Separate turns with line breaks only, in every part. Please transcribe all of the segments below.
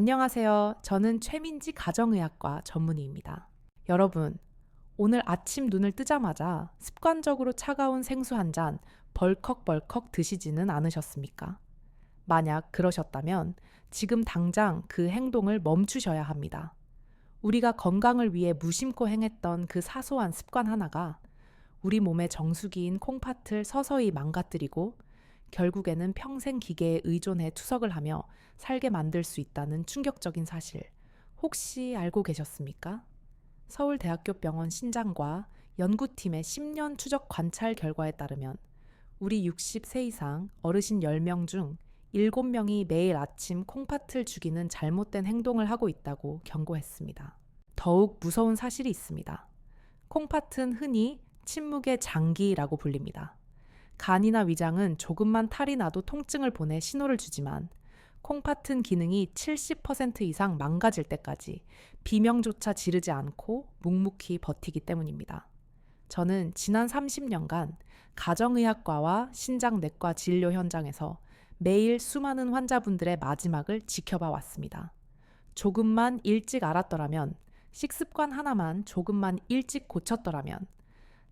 안녕하세요. 저는 최민지 가정의학과 전문의입니다. 여러분, 오늘 아침 눈을 뜨자마자 습관적으로 차가운 생수 한 잔 벌컥벌컥 드시지는 않으셨습니까? 만약 그러셨다면 지금 당장 그 행동을 멈추셔야 합니다. 우리가 건강을 위해 무심코 행했던 그 사소한 습관 하나가 우리 몸의 정수기인 콩팥을 서서히 망가뜨리고 결국에는 평생 기계에 의존해 투석을 하며 살게 만들 수 있다는 충격적인 사실, 혹시 알고 계셨습니까? 서울대학교 병원 신장과 연구팀의 10년 추적 관찰 결과에 따르면 우리 60세 이상 어르신 10명 중 7명이 매일 아침 콩팥을 죽이는 잘못된 행동을 하고 있다고 경고했습니다. 더욱 무서운 사실이 있습니다. 콩팥은 흔히 침묵의 장기라고 불립니다. 간이나 위장은 조금만 탈이 나도 통증을 보내 신호를 주지만 콩팥은 기능이 70% 이상 망가질 때까지 비명조차 지르지 않고 묵묵히 버티기 때문입니다. 저는 지난 30년간 가정의학과와 신장내과 진료 현장에서 매일 수많은 환자분들의 마지막을 지켜봐 왔습니다. 조금만 일찍 알았더라면, 식습관 하나만 조금만 일찍 고쳤더라면,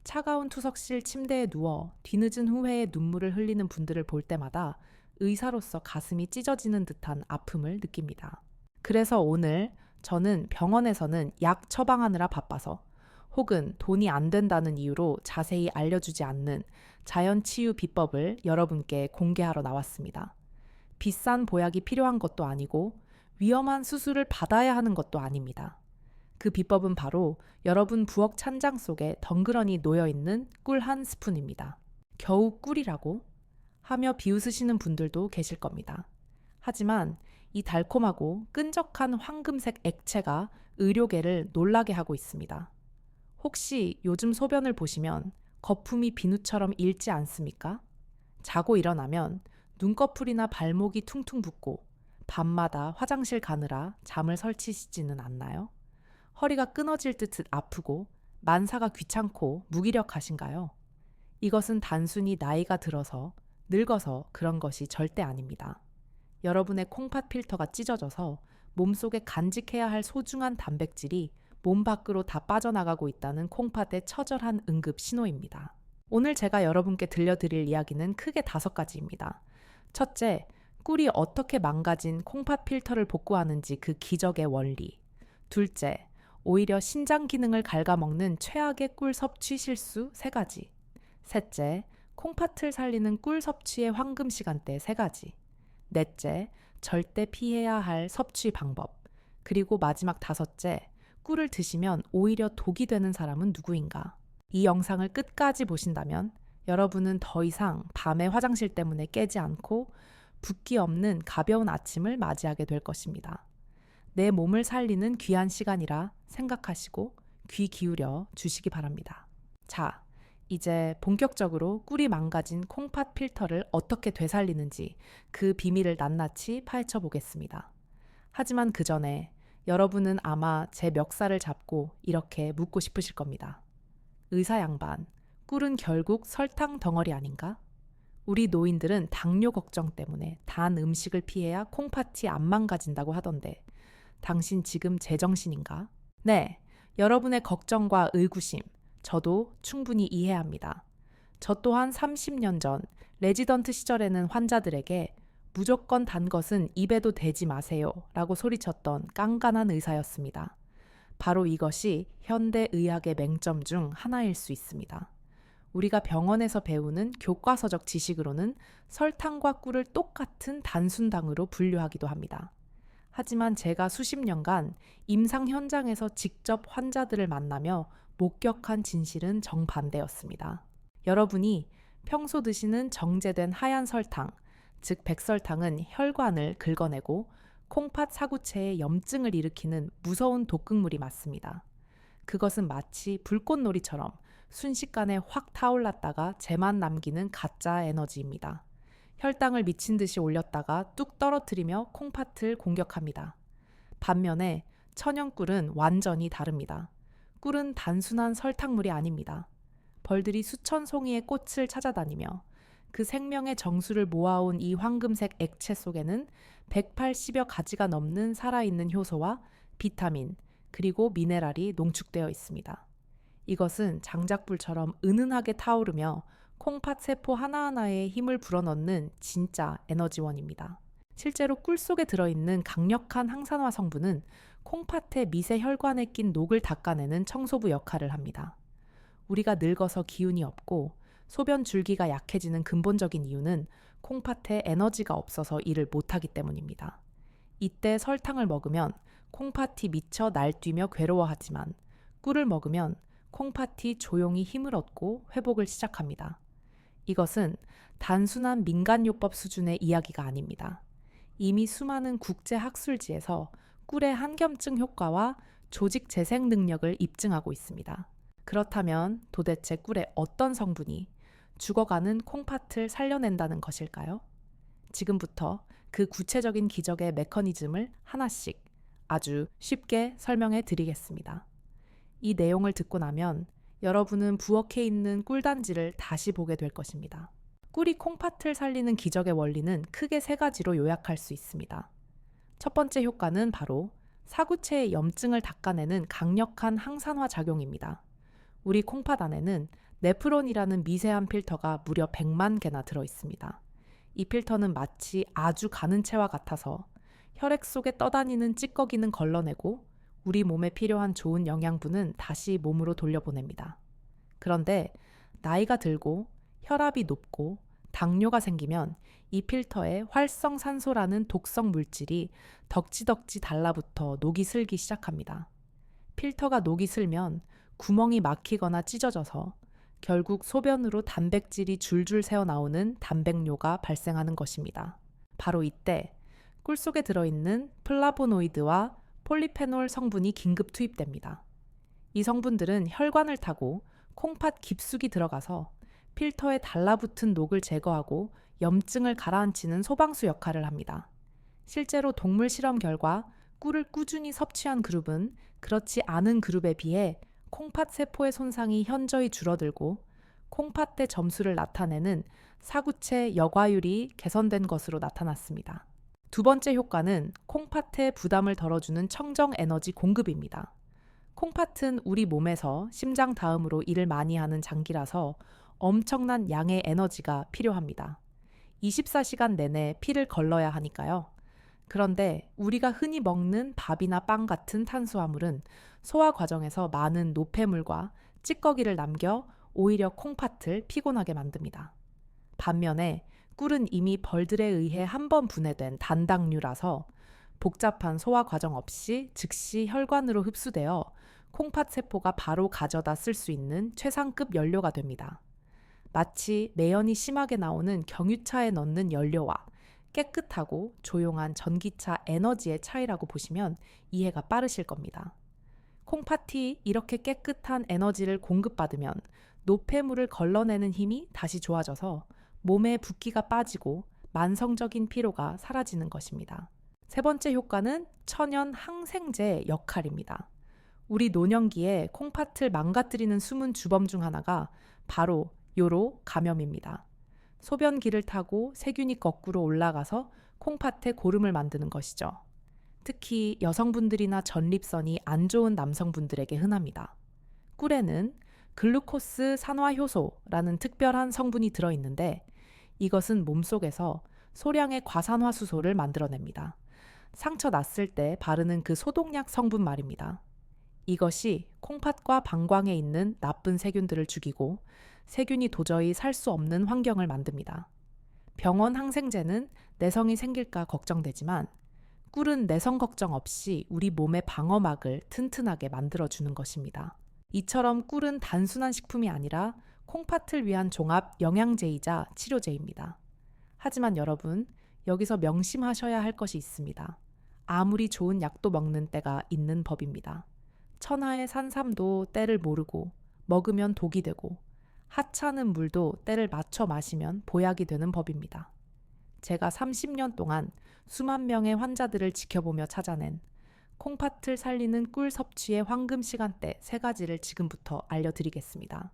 차가운 투석실 침대에 누워 뒤늦은 후회의 눈물을 흘리는 분들을 볼 때마다 의사로서 가슴이 찢어지는 듯한 아픔을 느낍니다. 그래서 오늘 저는 병원에서는 약 처방하느라 바빠서 혹은 돈이 안 된다는 이유로 자세히 알려주지 않는 자연치유 비법을 여러분께 공개하러 나왔습니다. 비싼 보약이 필요한 것도 아니고 위험한 수술을 받아야 하는 것도 아닙니다. 그 비법은 바로 여러분 부엌 찬장 속에 덩그러니 놓여있는 꿀 한 스푼입니다. 겨우 꿀이라고? 하며 비웃으시는 분들도 계실 겁니다. 하지만 이 달콤하고 끈적한 황금색 액체가 의료계를 놀라게 하고 있습니다. 혹시 요즘 소변을 보시면 거품이 비누처럼 일지 않습니까? 자고 일어나면 눈꺼풀이나 발목이 퉁퉁 붓고 밤마다 화장실 가느라 잠을 설치시지는 않나요? 허리가 끊어질 듯 아프고 만사가 귀찮고 무기력하신가요? 이것은 단순히 나이가 들어서 늙어서 그런 것이 절대 아닙니다. 여러분의 콩팥 필터가 찢어져서 몸속에 간직해야 할 소중한 단백질이 몸 밖으로 다 빠져나가고 있다는 콩팥의 처절한 응급 신호입니다. 오늘 제가 여러분께 들려드릴 이야기는 크게 5가지입니다. 첫째, 꿀이 어떻게 망가진 콩팥 필터를 복구하는지 그 기적의 원리. 둘째, 오히려 신장 기능을 갉아먹는 최악의 꿀 섭취 실수 3가지. 셋째, 콩팥을 살리는 꿀 섭취의 황금 시간대 3가지. 넷째, 절대 피해야 할 섭취 방법. 그리고 마지막 5째, 꿀을 드시면 오히려 독이 되는 사람은 누구인가? 이 영상을 끝까지 보신다면 여러분은 더 이상 밤에 화장실 때문에 깨지 않고 붓기 없는 가벼운 아침을 맞이하게 될 것입니다. 내 몸을 살리는 귀한 시간이라 생각하시고 귀 기울여 주시기 바랍니다. 자, 이제 본격적으로 꿀이 망가진 콩팥 필터를 어떻게 되살리는지 그 비밀을 낱낱이 파헤쳐 보겠습니다. 하지만 그 전에 여러분은 아마 제 멱살을 잡고 이렇게 묻고 싶으실 겁니다. 의사 양반, 꿀은 결국 설탕 덩어리 아닌가? 우리 노인들은 당뇨 걱정 때문에 단 음식을 피해야 콩팥이 안 망가진다고 하던데 당신 지금 제정신인가? 네, 여러분의 걱정과 의구심, 저도 충분히 이해합니다. 저 또한 30년 전 레지던트 시절에는 환자들에게 무조건 단 것은 입에도 대지 마세요 라고 소리쳤던 깐깐한 의사였습니다. 바로 이것이 현대의학의 맹점 중 하나일 수 있습니다. 우리가 병원에서 배우는 교과서적 지식으로는 설탕과 꿀을 똑같은 단순당으로 분류하기도 합니다. 하지만 제가 수십 년간 임상 현장에서 직접 환자들을 만나며 목격한 진실은 정반대였습니다. 여러분이 평소 드시는 정제된 하얀 설탕, 즉 백설탕은 혈관을 긁어내고 콩팥 사구체에 염증을 일으키는 무서운 독극물이 맞습니다. 그것은 마치 불꽃놀이처럼 순식간에 확 타올랐다가 재만 남기는 가짜 에너지입니다. 혈당을 미친 듯이 올렸다가 뚝 떨어뜨리며 콩팥을 공격합니다. 반면에 천연꿀은 완전히 다릅니다. 꿀은 단순한 설탕물이 아닙니다. 벌들이 수천 송이의 꽃을 찾아다니며 그 생명의 정수를 모아온 이 황금색 액체 속에는 180여 가지가 넘는 살아있는 효소와 비타민, 그리고 미네랄이 농축되어 있습니다. 이것은 장작불처럼 은은하게 타오르며 콩팥 세포 하나하나에 힘을 불어넣는 진짜 에너지원입니다. 실제로 꿀 속에 들어있는 강력한 항산화 성분은 콩팥의 미세 혈관에 낀 녹을 닦아내는 청소부 역할을 합니다. 우리가 늙어서 기운이 없고 소변 줄기가 약해지는 근본적인 이유는 콩팥에 에너지가 없어서 일을 못하기 때문입니다. 이때 설탕을 먹으면 콩팥이 미쳐 날뛰며 괴로워하지만 꿀을 먹으면 콩팥이 조용히 힘을 얻고 회복을 시작합니다. 이것은 단순한 민간요법 수준의 이야기가 아닙니다. 이미 수많은 국제 학술지에서 꿀의 한겸증 효과와 조직 재생 능력을 입증하고 있습니다. 그렇다면 도대체 꿀의 어떤 성분이 죽어가는 콩팥을 살려낸다는 것일까요? 지금부터 그 구체적인 기적의 메커니즘을 하나씩 아주 쉽게 설명해 드리겠습니다. 이 내용을 듣고 나면 여러분은 부엌에 있는 꿀단지를 다시 보게 될 것입니다. 꿀이 콩팥을 살리는 기적의 원리는 크게 세 가지로 요약할 수 있습니다. 첫 번째 효과는 바로 사구체의 염증을 닦아내는 강력한 항산화 작용입니다. 우리 콩팥 안에는 네프론이라는 미세한 필터가 무려 100만 개나 들어 있습니다. 이 필터는 마치 아주 가는 채와 같아서 혈액 속에 떠다니는 찌꺼기는 걸러내고 우리 몸에 필요한 좋은 영양분은 다시 몸으로 돌려보냅니다. 그런데 나이가 들고 혈압이 높고 당뇨가 생기면 이 필터에 활성산소라는 독성 물질이 덕지덕지 달라붙어 녹이 슬기 시작합니다. 필터가 녹이 슬면 구멍이 막히거나 찢어져서 결국 소변으로 단백질이 줄줄 새어나오는 단백뇨가 발생하는 것입니다. 바로 이때 꿀 속에 들어있는 플라보노이드와 폴리페놀 성분이 긴급 투입됩니다. 이 성분들은 혈관을 타고 콩팥 깊숙이 들어가서 필터에 달라붙은 녹을 제거하고 염증을 가라앉히는 소방수 역할을 합니다. 실제로 동물 실험 결과 꿀을 꾸준히 섭취한 그룹은 그렇지 않은 그룹에 비해 콩팥 세포의 손상이 현저히 줄어들고 콩팥대 점수를 나타내는 사구체 여과율이 개선된 것으로 나타났습니다. 두 번째 효과는 콩팥의 부담을 덜어주는 청정 에너지 공급입니다. 콩팥은 우리 몸에서 심장 다음으로 일을 많이 하는 장기라서 엄청난 양의 에너지가 필요합니다. 24시간 내내 피를 걸러야 하니까요. 그런데 우리가 흔히 먹는 밥이나 빵 같은 탄수화물은 소화 과정에서 많은 노폐물과 찌꺼기를 남겨 오히려 콩팥을 피곤하게 만듭니다. 반면에 꿀은 이미 벌들에 의해 한 번 분해된 단당류라서 복잡한 소화 과정 없이 즉시 혈관으로 흡수되어 콩팥 세포가 바로 가져다 쓸 수 있는 최상급 연료가 됩니다. 마치 매연이 심하게 나오는 경유차에 넣는 연료와 깨끗하고 조용한 전기차 에너지의 차이라고 보시면 이해가 빠르실 겁니다. 콩팥이 이렇게 깨끗한 에너지를 공급받으면 노폐물을 걸러내는 힘이 다시 좋아져서 몸에 붓기가 빠지고 만성적인 피로가 사라지는 것입니다. 세 번째 효과는 천연 항생제 역할입니다. 우리 노년기에 콩팥을 망가뜨리는 숨은 주범 중 하나가 바로 요로 감염입니다. 소변기를 타고 세균이 거꾸로 올라가서 콩팥에 고름을 만드는 것이죠. 특히 여성분들이나 전립선이 안 좋은 남성분들에게 흔합니다. 꿀에는 글루코스 산화효소라는 특별한 성분이 들어있는데 이것은 몸속에서 소량의 과산화수소를 만들어냅니다. 상처 났을 때 바르는 그 소독약 성분 말입니다. 이것이 콩팥과 방광에 있는 나쁜 세균들을 죽이고 세균이 도저히 살 수 없는 환경을 만듭니다. 병원 항생제는 내성이 생길까 걱정되지만 꿀은 내성 걱정 없이 우리 몸의 방어막을 튼튼하게 만들어주는 것입니다. 이처럼 꿀은 단순한 식품이 아니라 콩팥을 위한 종합 영양제이자 치료제입니다. 하지만 여러분, 여기서 명심하셔야 할 것이 있습니다. 아무리 좋은 약도 먹는 때가 있는 법입니다. 천하의 산삼도 때를 모르고 먹으면 독이 되고 하찮은 물도 때를 맞춰 마시면 보약이 되는 법입니다. 제가 30년 동안 수만 명의 환자들을 지켜보며 찾아낸 콩팥을 살리는 꿀 섭취의 황금 시간대 3가지를 지금부터 알려드리겠습니다.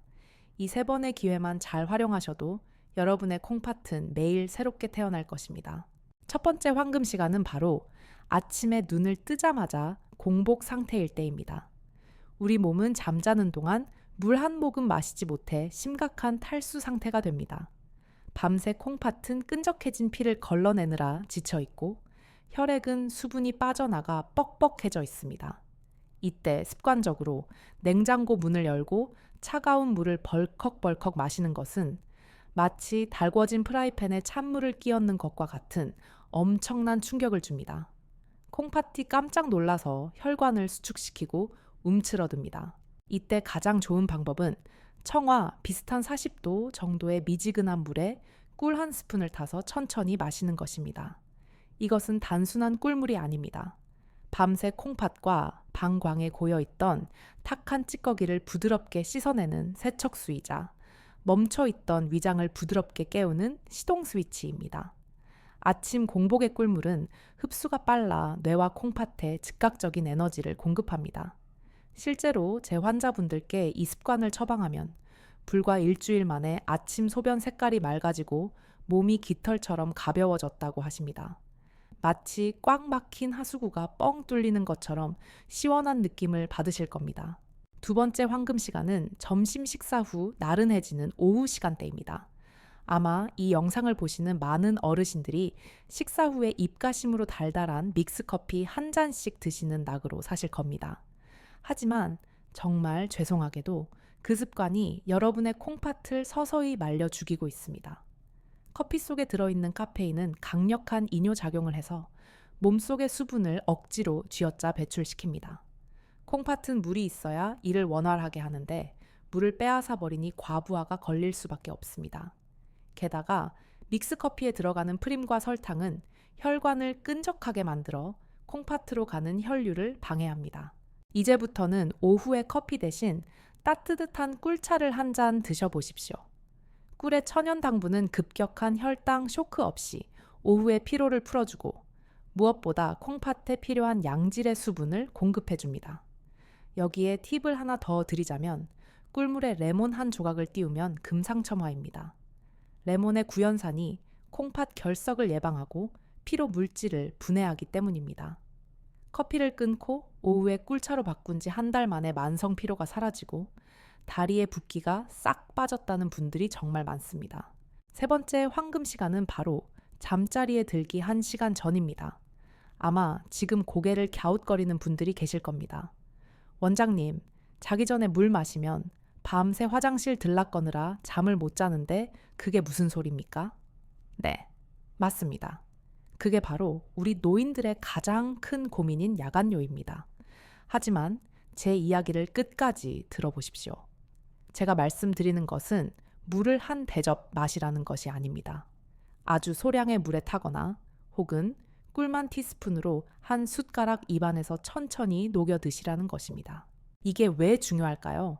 이 3번의 기회만 잘 활용하셔도 여러분의 콩팥은 매일 새롭게 태어날 것입니다. 첫 번째 황금 시간은 바로 아침에 눈을 뜨자마자 공복 상태일 때입니다. 우리 몸은 잠자는 동안 물 한 모금 마시지 못해 심각한 탈수 상태가 됩니다. 밤새 콩팥은 끈적해진 피를 걸러내느라 지쳐 있고 혈액은 수분이 빠져나가 뻑뻑해져 있습니다. 이때 습관적으로 냉장고 문을 열고 차가운 물을 벌컥벌컥 마시는 것은 마치 달궈진 프라이팬에 찬물을 끼얹는 것과 같은 엄청난 충격을 줍니다. 콩팥이 깜짝 놀라서 혈관을 수축시키고 움츠러듭니다. 이때 가장 좋은 방법은 청아 비슷한 40도 정도의 미지근한 물에 꿀 한 스푼을 타서 천천히 마시는 것입니다. 이것은 단순한 꿀물이 아닙니다. 밤새 콩팥과 방광에 고여있던 탁한 찌꺼기를 부드럽게 씻어내는 세척수이자 멈춰있던 위장을 부드럽게 깨우는 시동 스위치입니다. 아침 공복의 꿀물은 흡수가 빨라 뇌와 콩팥에 즉각적인 에너지를 공급합니다. 실제로 제 환자분들께 이 습관을 처방하면 불과 일주일 만에 아침 소변 색깔이 맑아지고 몸이 깃털처럼 가벼워졌다고 하십니다. 마치 꽉 막힌 하수구가 뻥 뚫리는 것처럼 시원한 느낌을 받으실 겁니다. 두 번째 황금 시간은 점심 식사 후 나른해지는 오후 시간대입니다. 아마 이 영상을 보시는 많은 어르신들이 식사 후에 입가심으로 달달한 믹스커피 한 잔씩 드시는 낙으로 사실 겁니다. 하지만 정말 죄송하게도 그 습관이 여러분의 콩팥을 서서히 말려 죽이고 있습니다. 커피 속에 들어있는 카페인은 강력한 이뇨작용을 해서 몸속의 수분을 억지로 쥐어짜 배출시킵니다. 콩팥은 물이 있어야 이를 원활하게 하는데 물을 빼앗아 버리니 과부하가 걸릴 수밖에 없습니다. 게다가 믹스커피에 들어가는 프림과 설탕은 혈관을 끈적하게 만들어 콩팥으로 가는 혈류를 방해합니다. 이제부터는 오후에 커피 대신 따뜻한 꿀차를 한 잔 드셔보십시오. 꿀의 천연 당분은 급격한 혈당 쇼크 없이 오후의 피로를 풀어주고 무엇보다 콩팥에 필요한 양질의 수분을 공급해줍니다. 여기에 팁을 하나 더 드리자면 꿀물에 레몬 한 조각을 띄우면 금상첨화입니다. 레몬의 구연산이 콩팥 결석을 예방하고 피로 물질을 분해하기 때문입니다. 커피를 끊고 오후에 꿀차로 바꾼 지 한 달 만에 만성 피로가 사라지고 다리의 붓기가 싹 빠졌다는 분들이 정말 많습니다. 세 번째 황금 시간은 바로 잠자리에 들기 1시간 전입니다. 아마 지금 고개를 갸웃거리는 분들이 계실 겁니다. 원장님, 자기 전에 물 마시면 밤새 화장실 들락거느라 잠을 못 자는데 그게 무슨 소리입니까? 네, 맞습니다. 그게 바로 우리 노인들의 가장 큰 고민인 야간요입니다. 하지만 제 이야기를 끝까지 들어보십시오. 제가 말씀드리는 것은 물을 한 대접 마시라는 것이 아닙니다. 아주 소량의 물에 타거나 혹은 꿀만 티스푼으로 한 숟가락 입안에서 천천히 녹여 드시라는 것입니다. 이게 왜 중요할까요?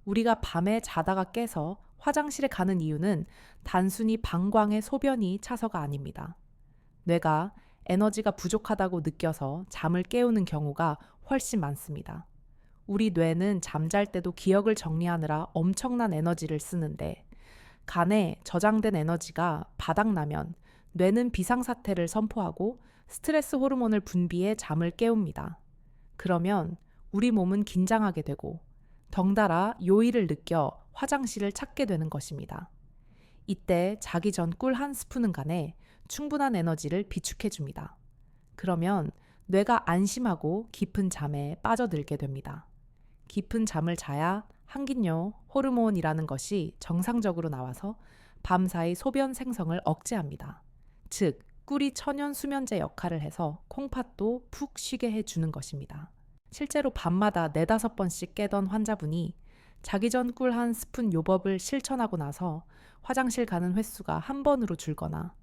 우리가 밤에 자다가 깨서 화장실에 가는 이유는 단순히 방광에 소변이 차서가 아닙니다. 뇌가 에너지가 부족하다고 느껴서 잠을 깨우는 경우가 훨씬 많습니다. 우리 뇌는 잠잘 때도 기억을 정리하느라 엄청난 에너지를 쓰는데 간에 저장된 에너지가 바닥나면 뇌는 비상사태를 선포하고 스트레스 호르몬을 분비해 잠을 깨웁니다. 그러면 우리 몸은 긴장하게 되고 덩달아 요일을 느껴 화장실을 찾게 되는 것입니다. 이때 자기 전 꿀 한 스푼은 간에 충분한 에너지를 비축해 줍니다. 그러면 뇌가 안심하고 깊은 잠에 빠져들게 됩니다. 깊은 잠을 자야 항긴뇨 호르몬이라는 것이 정상적으로 나와서 밤사이 소변 생성을 억제합니다. 즉, 꿀이 천연 수면제 역할을 해서 콩팥도 푹 쉬게 해주는 것입니다. 실제로 밤마다 4-5번씩 깨던 환자분이 자기 전 꿀 한 스푼 요법을 실천하고 나서 화장실 가는 횟수가 1번으로 줄거나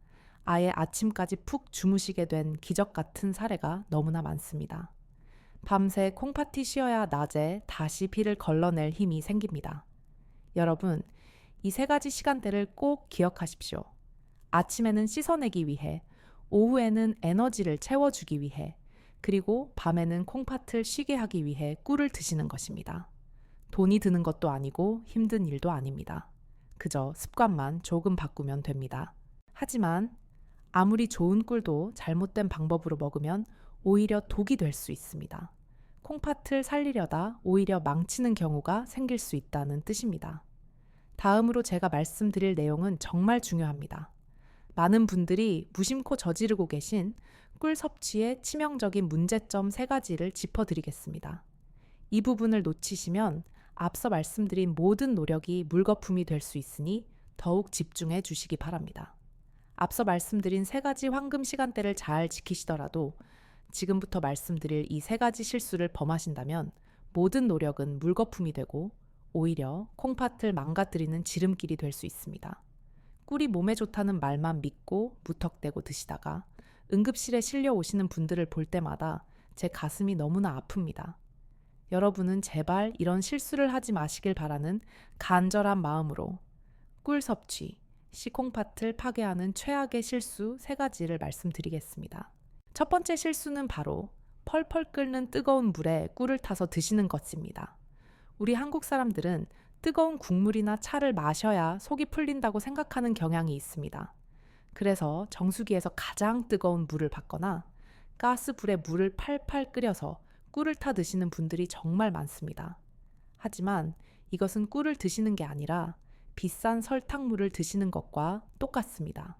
아예 아침까지 푹 주무시게 된 기적 같은 사례가 너무나 많습니다. 밤새 콩팥이 쉬어야 낮에 다시 피를 걸러낼 힘이 생깁니다. 여러분, 이 3가지 시간대를 꼭 기억하십시오. 아침에는 씻어내기 위해, 오후에는 에너지를 채워주기 위해, 그리고 밤에는 콩팥을 쉬게 하기 위해 꿀을 드시는 것입니다. 돈이 드는 것도 아니고 힘든 일도 아닙니다. 그저 습관만 조금 바꾸면 됩니다. 하지만 아무리 좋은 꿀도 잘못된 방법으로 먹으면 오히려 독이 될 수 있습니다. 콩팥을 살리려다 오히려 망치는 경우가 생길 수 있다는 뜻입니다. 다음으로 제가 말씀드릴 내용은 정말 중요합니다. 많은 분들이 무심코 저지르고 계신 꿀 섭취의 치명적인 문제점 3가지를 짚어드리겠습니다. 이 부분을 놓치시면 앞서 말씀드린 모든 노력이 물거품이 될 수 있으니 더욱 집중해 주시기 바랍니다. 앞서 말씀드린 3가지 황금 시간대를 잘 지키시더라도 지금부터 말씀드릴 이 3가지 실수를 범하신다면 모든 노력은 물거품이 되고 오히려 콩팥을 망가뜨리는 지름길이 될 수 있습니다. 꿀이 몸에 좋다는 말만 믿고 무턱대고 드시다가 응급실에 실려 오시는 분들을 볼 때마다 제 가슴이 너무나 아픕니다. 여러분은 제발 이런 실수를 하지 마시길 바라는 간절한 마음으로 꿀 섭취, 콩팥을 파괴하는 최악의 실수 3가지를 말씀드리겠습니다. 첫 번째 실수는 바로 펄펄 끓는 뜨거운 물에 꿀을 타서 드시는 것입니다. 우리 한국 사람들은 뜨거운 국물이나 차를 마셔야 속이 풀린다고 생각하는 경향이 있습니다. 그래서 정수기에서 가장 뜨거운 물을 받거나 가스불에 물을 팔팔 끓여서 꿀을 타 드시는 분들이 정말 많습니다. 하지만 이것은 꿀을 드시는 게 아니라 비싼 설탕물을 드시는 것과 똑같습니다.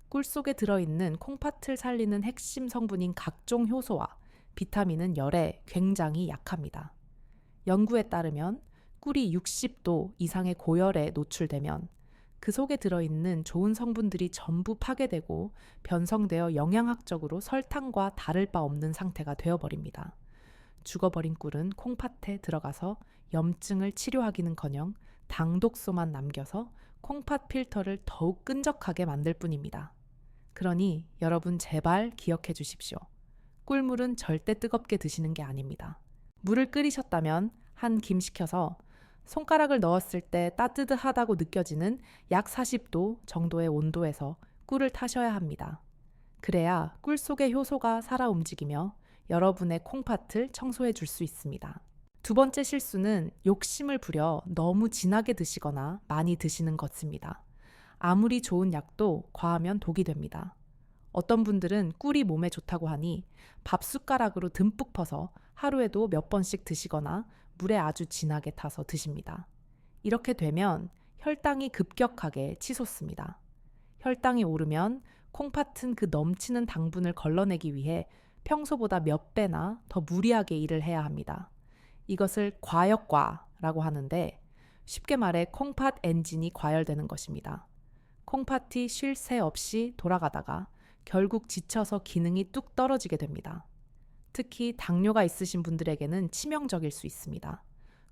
꿀 속에 들어있는 콩팥을 살리는 핵심 성분인 각종 효소와 비타민은 열에 굉장히 약합니다. 연구에 따르면 꿀이 60도 이상의 고열에 노출되면 그 속에 들어있는 좋은 성분들이 전부 파괴되고 변성되어 영양학적으로 설탕과 다를 바 없는 상태가 되어버립니다. 죽어버린 꿀은 콩팥에 들어가서 염증을 치료하기는커녕 당독소만 남겨서 콩팥 필터를 더욱 끈적하게 만들 뿐입니다. 그러니 여러분 제발 기억해 주십시오. 꿀물은 절대 뜨겁게 드시는 게 아닙니다. 물을 끓이셨다면 한 김 식혀서 손가락을 넣었을 때 따뜻하다고 느껴지는 약 40도 정도의 온도에서 꿀을 타셔야 합니다. 그래야 꿀 속의 효소가 살아 움직이며 여러분의 콩팥을 청소해 줄 수 있습니다. 두 번째 실수는 욕심을 부려 너무 진하게 드시거나 많이 드시는 것입니다. 아무리 좋은 약도 과하면 독이 됩니다. 어떤 분들은 꿀이 몸에 좋다고 하니 밥 숟가락으로 듬뿍 퍼서 하루에도 몇 번씩 드시거나 물에 아주 진하게 타서 드십니다. 이렇게 되면 혈당이 급격하게 치솟습니다. 혈당이 오르면 콩팥은 그 넘치는 당분을 걸러내기 위해 평소보다 몇 배나 더 무리하게 일을 해야 합니다. 이것을 과역과라고 하는데 쉽게 말해 콩팥 엔진이 과열되는 것입니다. 콩팥이 쉴 새 없이 돌아가다가 결국 지쳐서 기능이 뚝 떨어지게 됩니다. 특히 당뇨가 있으신 분들에게는 치명적일 수 있습니다.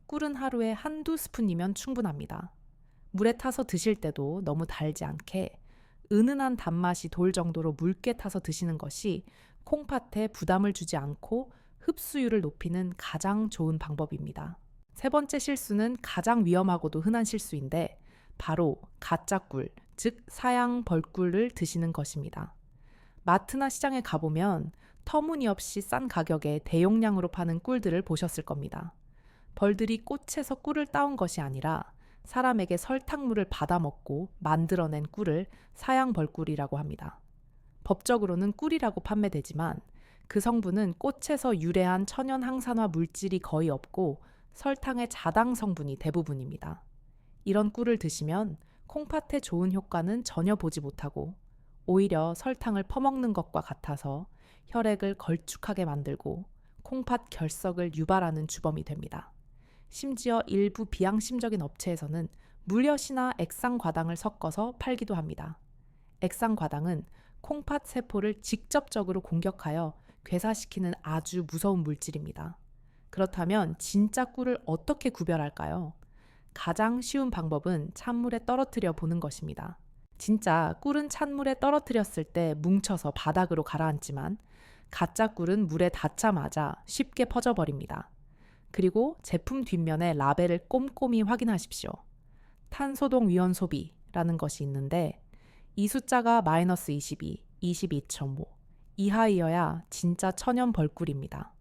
꿀은 하루에 1~2스푼이면 충분합니다. 물에 타서 드실 때도 너무 달지 않게 은은한 단맛이 돌 정도로 묽게 타서 드시는 것이 콩팥에 부담을 주지 않고 흡수율을 높이는 가장 좋은 방법입니다. 세 번째 실수는 가장 위험하고도 흔한 실수인데 바로 가짜 꿀, 즉 사양 벌꿀을 드시는 것입니다. 마트나 시장에 가보면 터무니없이 싼 가격에 대용량으로 파는 꿀들을 보셨을 겁니다. 벌들이 꽃에서 꿀을 따온 것이 아니라 사람에게 설탕물을 받아먹고 만들어낸 꿀을 사양 벌꿀이라고 합니다. 법적으로는 꿀이라고 판매되지만 그 성분은 꽃에서 유래한 천연 항산화 물질이 거의 없고 설탕의 자당 성분이 대부분입니다. 이런 꿀을 드시면 콩팥에 좋은 효과는 전혀 보지 못하고 오히려 설탕을 퍼먹는 것과 같아서 혈액을 걸쭉하게 만들고 콩팥 결석을 유발하는 주범이 됩니다. 심지어 일부 비양심적인 업체에서는 물엿이나 액상과당을 섞어서 팔기도 합니다. 액상과당은 콩팥 세포를 직접적으로 공격하여 괴사시키는 아주 무서운 물질입니다. 그렇다면 진짜 꿀을 어떻게 구별할까요? 가장 쉬운 방법은 찬물에 떨어뜨려 보는 것입니다. 진짜 꿀은 찬물에 떨어뜨렸을 때 뭉쳐서 바닥으로 가라앉지만 가짜 꿀은 물에 닿자마자 쉽게 퍼져버립니다. 그리고 제품 뒷면에 라벨을 꼼꼼히 확인하십시오. 탄소동 위원 소비라는 것이 있는데 이 숫자가 -22, 22.5 이하이어야 진짜 천연 벌꿀입니다.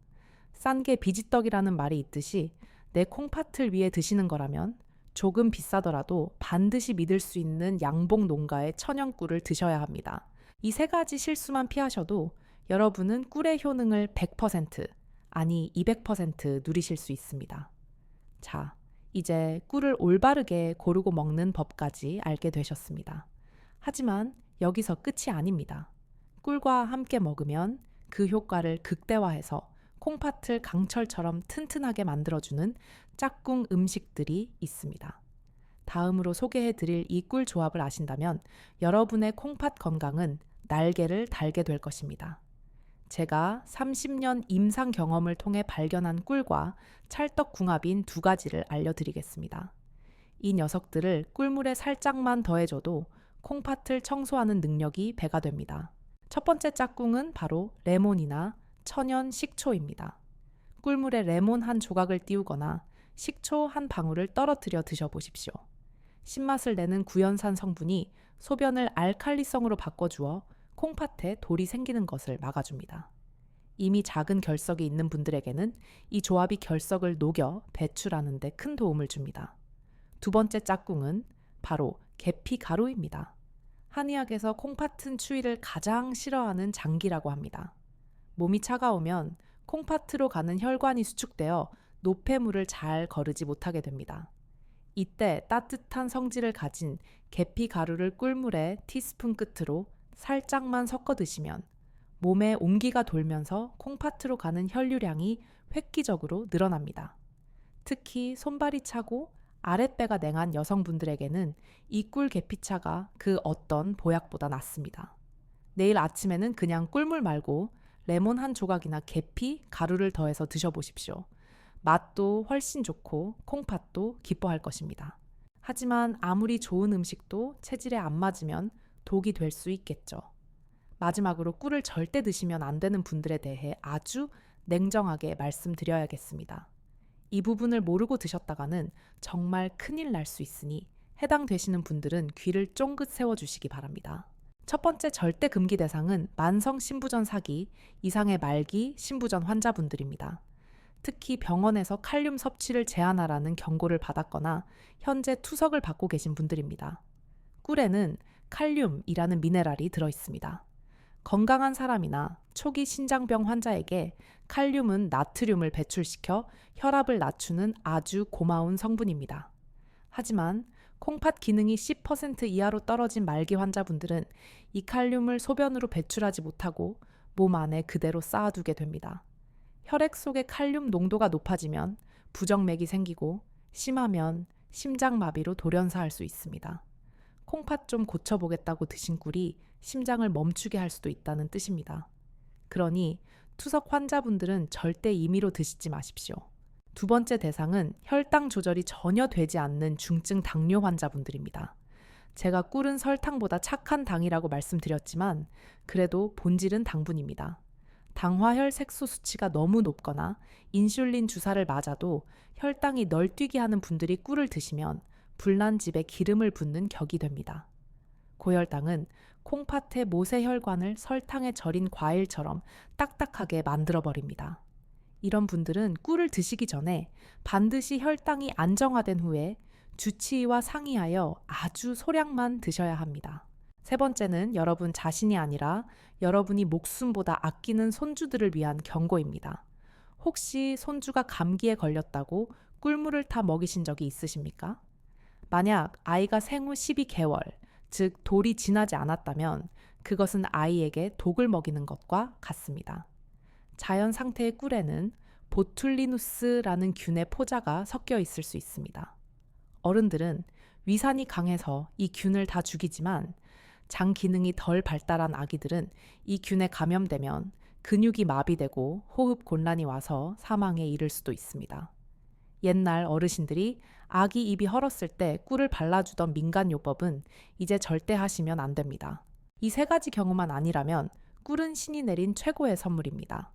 싼 게 비지떡이라는 말이 있듯이 내 콩팥을 위해 드시는 거라면 조금 비싸더라도 반드시 믿을 수 있는 양봉 농가의 천연 꿀을 드셔야 합니다. 이 세 가지 실수만 피하셔도 여러분은 꿀의 효능을 100%, 아니 200% 누리실 수 있습니다. 자, 이제 꿀을 올바르게 고르고 먹는 법까지 알게 되셨습니다. 하지만 여기서 끝이 아닙니다. 꿀과 함께 먹으면 그 효과를 극대화해서 콩팥을 강철처럼 튼튼하게 만들어주는 짝꿍 음식들이 있습니다. 다음으로 소개해드릴 이 꿀 조합을 아신다면 여러분의 콩팥 건강은 날개를 달게 될 것입니다. 제가 30년 임상 경험을 통해 발견한 꿀과 찰떡궁합인 두 가지를 알려드리겠습니다. 이 녀석들을 꿀물에 살짝만 더해줘도 콩팥을 청소하는 능력이 배가 됩니다. 첫 번째 짝꿍은 바로 레몬이나 천연 식초입니다. 꿀물에 레몬 한 조각을 띄우거나 식초 한 방울을 떨어뜨려 드셔보십시오. 신맛을 내는 구연산 성분이 소변을 알칼리성으로 바꿔주어 콩팥에 돌이 생기는 것을 막아줍니다. 이미 작은 결석이 있는 분들에게는 이 조합이 결석을 녹여 배출하는 데 큰 도움을 줍니다. 두 번째 짝꿍은 바로 계피 가루입니다. 한의학에서 콩팥은 추위를 가장 싫어하는 장기라고 합니다. 몸이 차가우면 콩팥으로 가는 혈관이 수축되어 노폐물을 잘 거르지 못하게 됩니다. 이때 따뜻한 성질을 가진 계피 가루를 꿀물에 티스푼 끝으로 살짝만 섞어 드시면 몸에 온기가 돌면서 콩팥으로 가는 혈류량이 획기적으로 늘어납니다. 특히 손발이 차고 아랫배가 냉한 여성분들에게는 이 꿀 계피차가 그 어떤 보약보다 낫습니다. 내일 아침에는 그냥 꿀물 말고 레몬 한 조각이나 계피, 가루를 더해서 드셔보십시오. 맛도 훨씬 좋고 콩팥도 기뻐할 것입니다. 하지만 아무리 좋은 음식도 체질에 안 맞으면 독이 될 수 있겠죠. 마지막으로 꿀을 절대 드시면 안 되는 분들에 대해 아주 냉정하게 말씀드려야겠습니다. 이 부분을 모르고 드셨다가는 정말 큰일 날 수 있으니 해당되시는 분들은 귀를 쫑긋 세워주시기 바랍니다. 첫 번째 절대 금기 대상은 만성 신부전 사기 이상의 말기 신부전 환자분들입니다. 특히 병원에서 칼륨 섭취를 제한하라는 경고를 받았거나 현재 투석을 받고 계신 분들입니다. 꿀에는 칼륨이라는 미네랄이 들어있습니다. 건강한 사람이나 초기 신장병 환자에게 칼륨은 나트륨을 배출시켜 혈압을 낮추는 아주 고마운 성분입니다. 하지만 콩팥 기능이 10% 이하로 떨어진 말기 환자분들은 이 칼륨을 소변으로 배출하지 못하고 몸 안에 그대로 쌓아두게 됩니다. 혈액 속의 칼륨 농도가 높아지면 부정맥이 생기고 심하면 심장마비로 돌연사할 수 있습니다. 콩팥 좀 고쳐보겠다고 드신 꿀이 심장을 멈추게 할 수도 있다는 뜻입니다. 그러니 투석 환자분들은 절대 임의로 드시지 마십시오. 두 번째 대상은 혈당 조절이 전혀 되지 않는 중증 당뇨 환자분들입니다. 제가 꿀은 설탕보다 착한 당이라고 말씀드렸지만 그래도 본질은 당분입니다. 당화혈 색소 수치가 너무 높거나 인슐린 주사를 맞아도 혈당이 널뛰게 하는 분들이 꿀을 드시면 불난집에 기름을 붓는 격이 됩니다. 고혈당은 콩팥의 모세혈관을 설탕에 절인 과일처럼 딱딱하게 만들어버립니다. 이런 분들은 꿀을 드시기 전에 반드시 혈당이 안정화된 후에 주치의와 상의하여 아주 소량만 드셔야 합니다. 세 번째는 여러분 자신이 아니라 여러분이 목숨보다 아끼는 손주들을 위한 경고입니다. 혹시 손주가 감기에 걸렸다고 꿀물을 타 먹이신 적이 있으십니까? 만약 아이가 생후 12개월, 즉 돌이 지나지 않았다면 그것은 아이에게 독을 먹이는 것과 같습니다. 자연 상태의 꿀에는 보툴리누스라는 균의 포자가 섞여 있을 수 있습니다. 어른들은 위산이 강해서 이 균을 다 죽이지만 장 기능이 덜 발달한 아기들은 이 균에 감염되면 근육이 마비되고 호흡 곤란이 와서 사망에 이를 수도 있습니다. 옛날 어르신들이 아기 입이 헐었을 때 꿀을 발라주던 민간요법은 이제 절대 하시면 안 됩니다. 이 세 가지 경우만 아니라면 꿀은 신이 내린 최고의 선물입니다.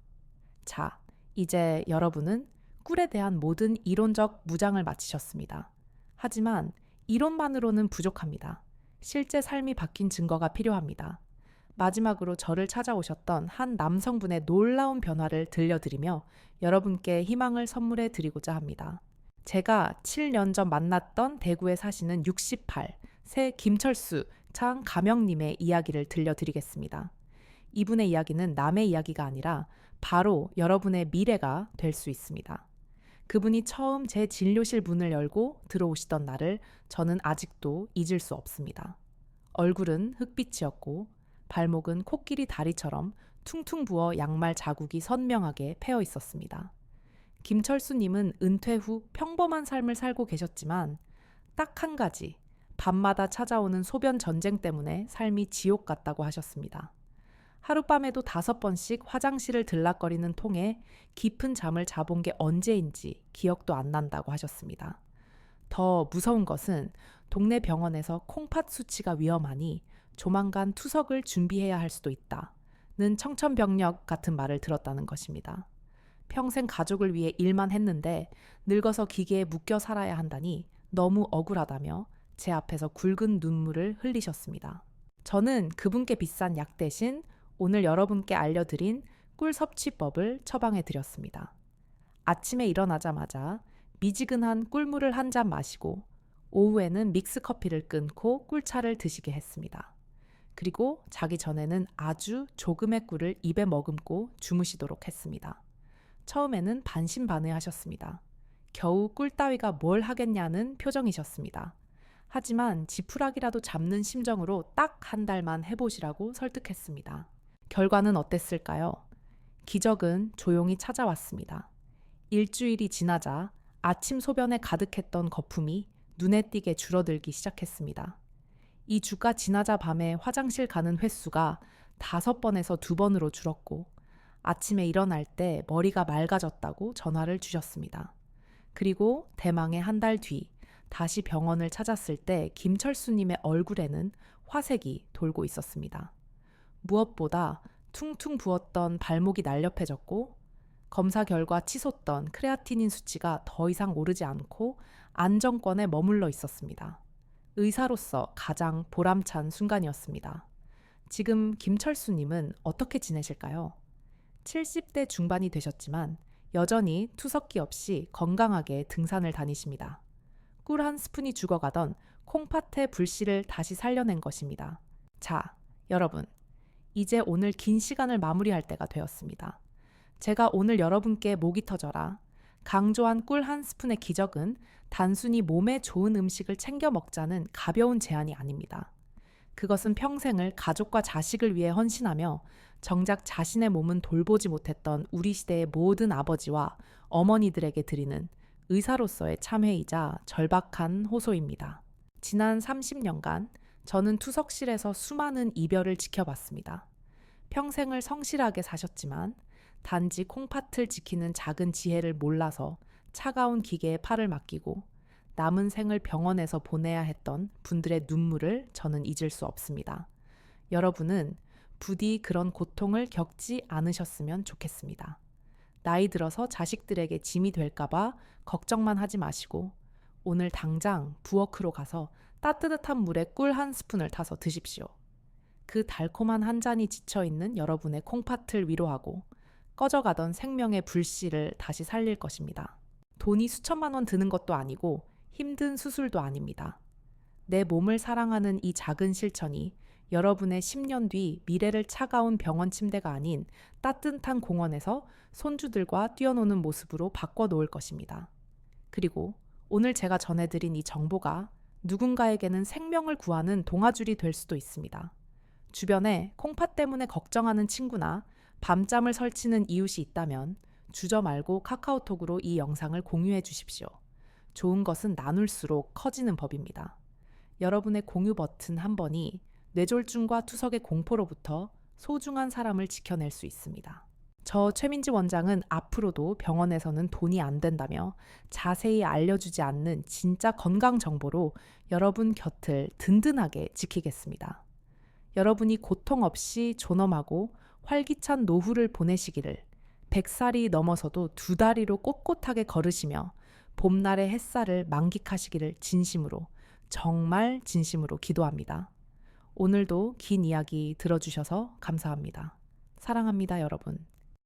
자, 이제 여러분은 꿀에 대한 모든 이론적 무장을 마치셨습니다. 하지만 이론만으로는 부족합니다. 실제 삶이 바뀐 증거가 필요합니다. 마지막으로 저를 찾아오셨던 한 남성분의 놀라운 변화를 들려드리며 여러분께 희망을 선물해 드리고자 합니다. 제가 7년 전 만났던 대구에 사시는 68, 새 김철수 창 가명님의 이야기를 들려드리겠습니다. 이분의 이야기는 남의 이야기가 아니라 바로 여러분의 미래가 될 수 있습니다. 그분이 처음 제 진료실 문을 열고 들어오시던 날을 저는 아직도 잊을 수 없습니다. 얼굴은 흑빛이었고 발목은 코끼리 다리처럼 퉁퉁 부어 양말 자국이 선명하게 패어 있었습니다. 김철수님은 은퇴 후 평범한 삶을 살고 계셨지만 딱 한 가지, 밤마다 찾아오는 소변 전쟁 때문에 삶이 지옥 같다고 하셨습니다. 하룻밤에도 5번씩 화장실을 들락거리는 통에 깊은 잠을 자본 게 언제인지 기억도 안 난다고 하셨습니다. 더 무서운 것은 동네 병원에서 콩팥 수치가 위험하니 조만간 투석을 준비해야 할 수도 있다는 청천벽력 같은 말을 들었다는 것입니다. 평생 가족을 위해 일만 했는데 늙어서 기계에 묶여 살아야 한다니 너무 억울하다며 제 앞에서 굵은 눈물을 흘리셨습니다. 저는 그분께 비싼 약 대신 오늘 여러분께 알려드린 꿀 섭취법을 처방해 드렸습니다. 아침에 일어나자마자 미지근한 꿀물을 한 잔 마시고 오후에는 믹스커피를 끊고 꿀차를 드시게 했습니다. 그리고 자기 전에는 아주 조금의 꿀을 입에 머금고 주무시도록 했습니다. 처음에는 반신반의하셨습니다. 겨우 꿀 따위가 뭘 하겠냐는 표정이셨습니다. 하지만 지푸라기라도 잡는 심정으로 딱 한 달만 해보시라고 설득했습니다. 결과는 어땠을까요? 기적은 조용히 찾아왔습니다. 일주일이 지나자 아침 소변에 가득했던 거품이 눈에 띄게 줄어들기 시작했습니다. 2주가 지나자 밤에 화장실 가는 횟수가 5번에서 2번으로 줄었고 아침에 일어날 때 머리가 맑아졌다고 전화를 주셨습니다. 그리고 대망의 한 달 뒤 다시 병원을 찾았을 때 김철수님의 얼굴에는 화색이 돌고 있었습니다. 무엇보다 퉁퉁 부었던 발목이 날렵해졌고 검사 결과 치솟던 크레아티닌 수치가 더 이상 오르지 않고 안정권에 머물러 있었습니다. 의사로서 가장 보람찬 순간이었습니다. 지금 김철수님은 어떻게 지내실까요? 70대 중반이 되셨지만 여전히 투석기 없이 건강하게 등산을 다니십니다. 꿀 한 스푼이 죽어가던 콩팥의 불씨를 다시 살려낸 것입니다. 자, 여러분, 이제 오늘 긴 시간을 마무리할 때가 되었습니다. 제가 오늘 여러분께 목이 터져라 강조한 꿀 한 스푼의 기적은 단순히 몸에 좋은 음식을 챙겨 먹자는 가벼운 제안이 아닙니다. 그것은 평생을 가족과 자식을 위해 헌신하며 정작 자신의 몸은 돌보지 못했던 우리 시대의 모든 아버지와 어머니들에게 드리는 의사로서의 참회이자 절박한 호소입니다. 지난 30년간 저는 투석실에서 수많은 이별을 지켜봤습니다. 평생을 성실하게 사셨지만 단지 콩팥을 지키는 작은 지혜를 몰라서 차가운 기계에 팔을 맡기고 남은 생을 병원에서 보내야 했던 분들의 눈물을 저는 잊을 수 없습니다. 여러분은 부디 그런 고통을 겪지 않으셨으면 좋겠습니다. 나이 들어서 자식들에게 짐이 될까봐 걱정만 하지 마시고 오늘 당장 부엌으로 가서 따뜻한 물에 꿀 한 스푼을 타서 드십시오. 그 달콤한 한 잔이 지쳐있는 여러분의 콩팥을 위로하고 꺼져가던 생명의 불씨를 다시 살릴 것입니다. 돈이 수천만 원 드는 것도 아니고 힘든 수술도 아닙니다. 내 몸을 사랑하는 이 작은 실천이 여러분의 10년 뒤 미래를 차가운 병원 침대가 아닌 따뜻한 공원에서 손주들과 뛰어노는 모습으로 바꿔놓을 것입니다. 그리고 오늘 제가 전해드린 이 정보가 누군가에게는 생명을 구하는 동아줄이 될 수도 있습니다. 주변에 콩팥 때문에 걱정하는 친구나 밤잠을 설치는 이웃이 있다면 주저 말고 카카오톡으로 이 영상을 공유해 주십시오. 좋은 것은 나눌수록 커지는 법입니다. 여러분의 공유 버튼 한 번이 뇌졸중과 투석의 공포로부터 소중한 사람을 지켜낼 수 있습니다. 저 최민지 원장은 앞으로도 병원에서는 돈이 안 된다며 자세히 알려주지 않는 진짜 건강 정보로 여러분 곁을 든든하게 지키겠습니다. 여러분이 고통 없이 존엄하고 활기찬 노후를 보내시기를 100살이 넘어서도 2다리로 꼿꼿하게 걸으시며 봄날의 햇살을 만끽하시기를 진심으로 정말 진심으로 기도합니다. 오늘도 긴 이야기 들어주셔서 감사합니다. 사랑합니다, 여러분.